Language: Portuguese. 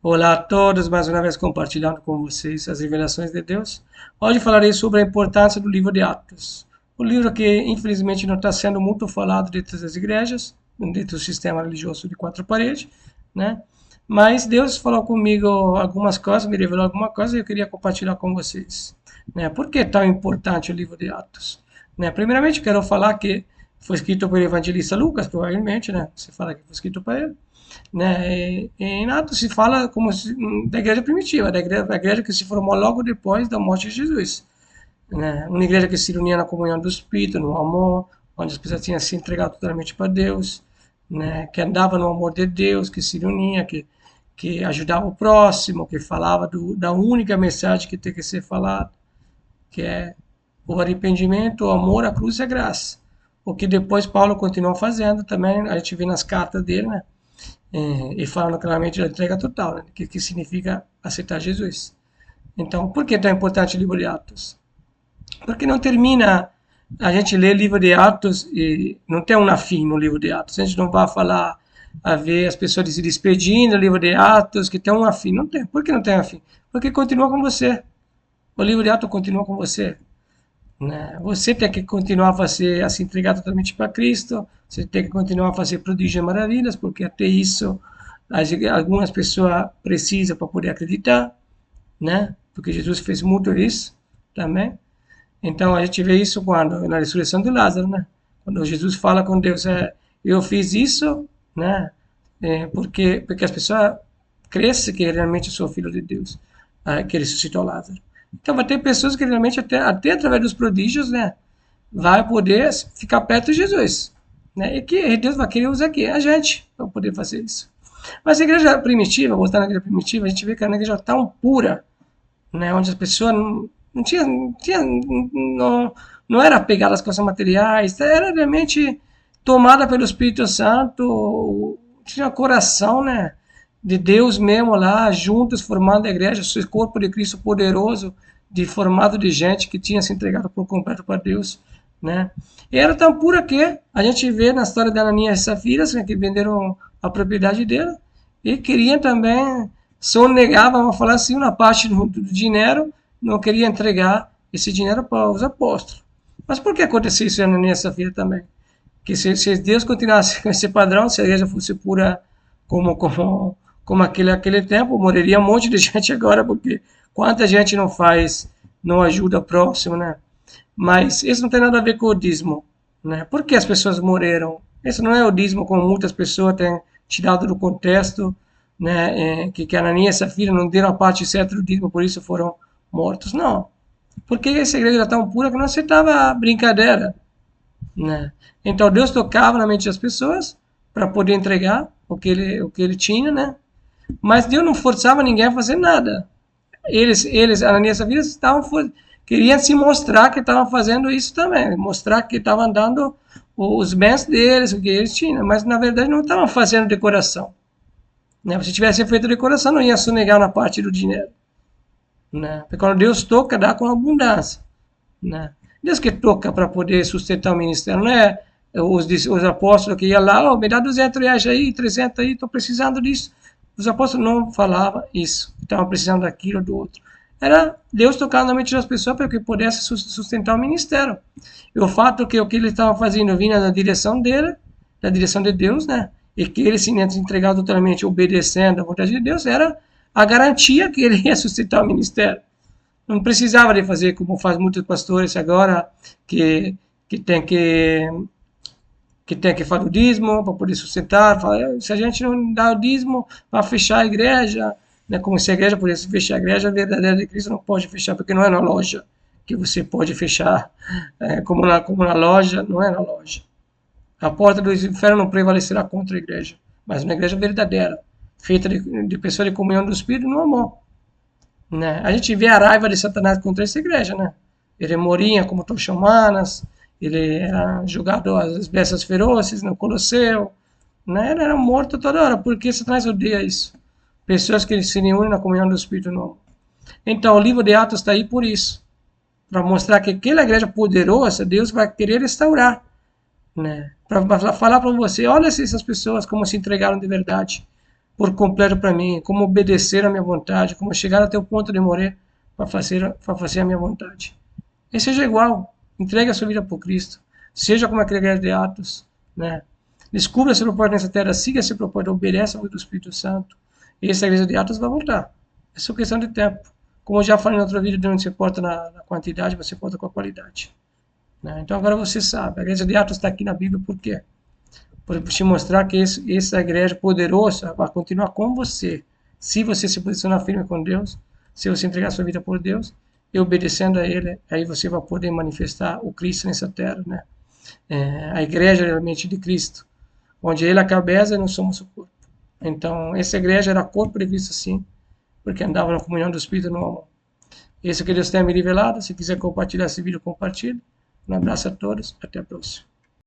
Olá a todos, mais uma vez compartilhando com vocês as revelações de Deus. Hoje falarei sobre a importância do livro de Atos. O livro que infelizmente não está sendo muito falado dentro das igrejas, dentro do sistema religioso de quatro paredes, né? Mas Deus falou comigo algumas coisas, me revelou alguma coisa e eu queria compartilhar com vocês. Né? Por que é tão importante o livro de Atos? Né? Primeiramente, quero falar que foi escrito pelo evangelista Lucas, provavelmente, né? Você fala que foi escrito para ele, né? Em Atos se fala como da igreja primitiva, da igreja que se formou logo depois da morte de Jesus, né? Uma igreja que se reunia na comunhão do Espírito, no amor, onde as pessoas tinham se entregado totalmente para Deus, né? Que andava no amor de Deus, que se reunia, que ajudava o próximo, que falava da única mensagem que tem que ser falada, que é o arrependimento, o amor, a cruz e a graça. O que depois Paulo continuou fazendo também, a gente vê nas cartas dele, né? E falando claramente da entrega total, né? que significa aceitar Jesus. Então, por que é tão importante o livro de Atos? Porque não termina, a gente lê o livro de Atos e não tem um fim no livro de Atos. A gente não vai falar, a ver as pessoas se despedindo do livro de Atos, que tem um fim. Não tem. Por que não tem um fim? Porque continua com você. O livro de Atos continua com você. Né? Você tem que continuar a se entregar totalmente para Cristo, você tem que continuar a fazer prodígios e maravilhas, porque até isso algumas pessoas precisam para poder acreditar, né? Porque Jesus fez muito isso também. Então a gente vê isso quando na ressurreição de Lázaro, né? Quando Jesus fala com Deus, eu fiz isso, né? Porque as pessoas crescem que realmente eu sou filho de Deus, que ressuscitou Lázaro. Então vai ter pessoas que realmente até através dos prodígios, né, vai poder ficar perto de Jesus, né? E que Deus vai querer usar aqui a gente para poder fazer isso. Mas a igreja primitiva, voltando à igreja primitiva, a gente vê que era uma igreja tão pura, né, onde as pessoas não era apegada às coisas materiais, era realmente tomada pelo Espírito Santo, tinha coração, né, de Deus mesmo lá, juntos formando a igreja, o corpo de Cristo poderoso, formado de gente que tinha se entregado por completo para Deus, né? E era tão pura que a gente vê na história da Ananias e Safira, né, que venderam a propriedade dela e queriam também sonegar, vamos falar assim, uma parte do dinheiro, não queria entregar esse dinheiro para os apóstolos. Mas por que aconteceu isso em Ananias e Safira também? Que se Deus continuasse com esse padrão, se a igreja fosse pura como aquele tempo, morreria um monte de gente agora, porque quanta gente não faz, não ajuda o próximo, né? Mas isso não tem nada a ver com o dízimo, né? Por que as pessoas morreram? Isso não é o dízimo como muitas pessoas têm tirado do contexto, né? Que Ananias e Safira não deram a parte certa do dízimo, por isso foram mortos. Não. Porque essa igreja era tão pura que não aceitava brincadeira, né? Então Deus tocava na mente das pessoas para poder entregar o que ele tinha, né? Mas Deus não forçava ninguém a fazer nada. Ananias e Safira, queriam se mostrar que estavam fazendo isso também, mostrar que estavam dando os bens deles, o que eles tinham, mas na verdade não estavam fazendo decoração. Né? Se tivesse feito decoração, não ia sonegar na parte do dinheiro. Né? Porque quando Deus toca, dá com abundância. Né? Deus que toca para poder sustentar o ministério, não é os apóstolos que iam lá, me dá R$ 200 aí, 300 aí, estou precisando disso. Os apóstolos não falavam isso, estavam precisando daquilo, do outro. Era Deus tocando na mente das pessoas para que pudesse sustentar o ministério. E o fato que o que ele estava fazendo vinha na direção dele, da direção de Deus, né? E que ele se entregava totalmente obedecendo à vontade de Deus, era a garantia que ele ia sustentar o ministério. Não precisava de fazer como faz muitos pastores agora, que tem que fazer o dízimo para poder sustentar. Se a gente não dá o dízimo, vai fechar a igreja, né? Como se a igreja pudesse fechar a igreja verdadeira de Cristo, não pode fechar, porque não é na loja que você pode fechar, como na loja, não é na loja. A porta do inferno não prevalecerá contra a igreja, mas uma igreja verdadeira, feita de pessoas de comunhão do Espírito no amor. Né? A gente vê a raiva de Satanás contra essa igreja, né? Ele moria como tochas humanas, ele era jogado às bestas ferozes no Colosseu, né? Ele era morto toda hora, porque Satanás odeia isso. Pessoas que se reúnem na comunhão do Espírito Novo. Então, o livro de Atos está aí por isso, para mostrar que aquela igreja poderosa, Deus vai querer restaurar, né? Para falar para você, olha essas pessoas como se entregaram de verdade, por completo para mim, como obedecer à minha vontade, como chegar até o ponto de morrer para fazer a minha vontade. E seja igual, entregue a sua vida por Cristo, seja como aquela igreja de Atos, né? Descubra seu propósito nessa terra, siga esse propósito, obedeça a voz do Espírito Santo, e essa igreja de Atos vai voltar. É só questão de tempo. Como eu já falei em outro vídeo, não se importa na quantidade, você importa com a qualidade. Né? Então agora você sabe, a igreja de Atos está aqui na Bíblia por quê? Para te mostrar que essa igreja poderosa vai continuar com você, se você se posicionar firme com Deus, se você entregar sua vida por Deus, e obedecendo a Ele, aí você vai poder manifestar o Cristo nessa terra, né? A igreja realmente de Cristo, onde Ele é a cabeça e nós somos o corpo. Então, essa igreja era corpo de Cristo, sim, porque andava na comunhão do Espírito no amor. Esse que Deus tem me revelado. Se quiser compartilhar esse vídeo, compartilhe. Um abraço a todos. Até a próxima.